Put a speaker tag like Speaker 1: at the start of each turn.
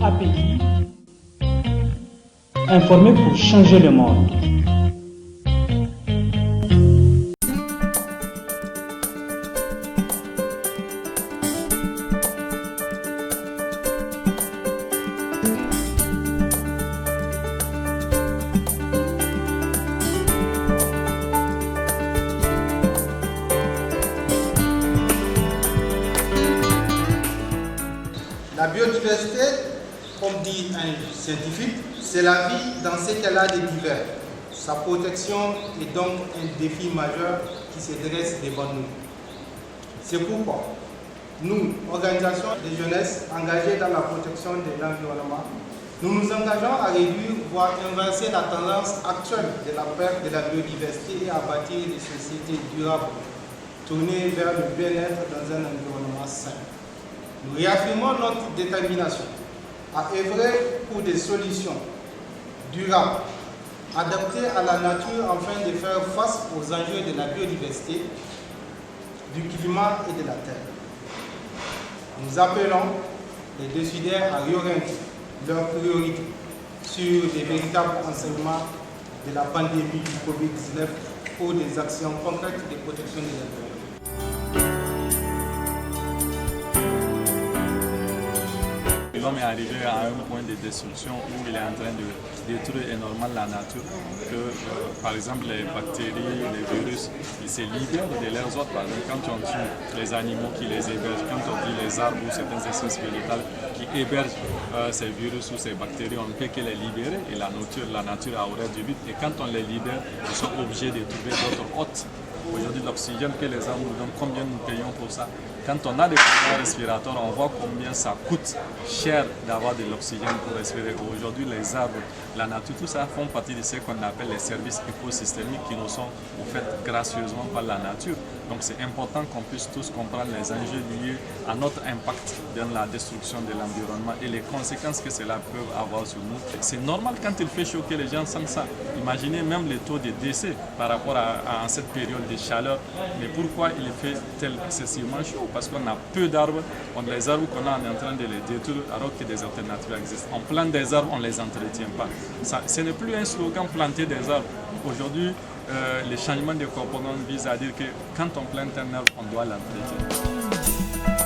Speaker 1: API, informer pour changer le monde.
Speaker 2: La biodiversité, comme dit un scientifique, c'est la vie dans ce qu'elle a de divers. Sa protection est donc un défi majeur qui se dresse devant nous. C'est pourquoi nous, organisation de jeunesse engagée dans la protection de l'environnement, nous nous engageons à réduire, voire inverser la tendance actuelle de la perte de la biodiversité et à bâtir des sociétés durables, tournées vers le bien-être dans un environnement sain. Nous réaffirmons notre détermination à œuvrer pour des solutions durables, adaptées à la nature afin de faire face aux enjeux de la biodiversité, du climat et de la terre. Nous appelons les décideurs à réorienter leurs priorités sur les véritables enseignements de la pandémie du Covid-19 pour des actions concrètes de protection de l'environnement.
Speaker 3: L'homme est arrivé à un point de destruction où il est en train de détruire énormément la nature, que par exemple les bactéries, les virus, ils se libèrent de leurs hôtes. Par exemple, quand on tue les animaux qui les hébergent, quand on tue les arbres ou certaines espèces végétales qui hébergent ces virus ou ces bactéries, on ne peut que les libérer et la nature a horreur du vide. Et quand on les libère, ils sont obligés de trouver d'autres hôtes. Aujourd'hui, l'oxygène que les arbres nous donnent, combien nous payons pour ça? Quand on a des problèmes respirateurs, on voit combien ça coûte cher d'avoir de l'oxygène pour respirer. Aujourd'hui, les arbres, la nature, tout ça font partie de ce qu'on appelle les services écosystémiques qui nous sont offerts gracieusement par la nature. Donc c'est important qu'on puisse tous comprendre les enjeux liés à notre impact dans la destruction de l'environnement et les conséquences que cela peut avoir sur nous. C'est normal quand il fait chaud que les gens sentent ça. Imaginez même les taux de décès par rapport à cette période de chaleur. Mais pourquoi il fait tel excessivement chaud? Parce qu'on a peu d'arbres, les arbres qu'on a, on est en train de les détruire alors que des alternatives existent. On plante des arbres, on ne les entretient pas. Ce n'est plus un slogan planter des arbres. Aujourd'hui, les changements de comportement visent à dire que quand on plante un arbre, on doit l'entretenir.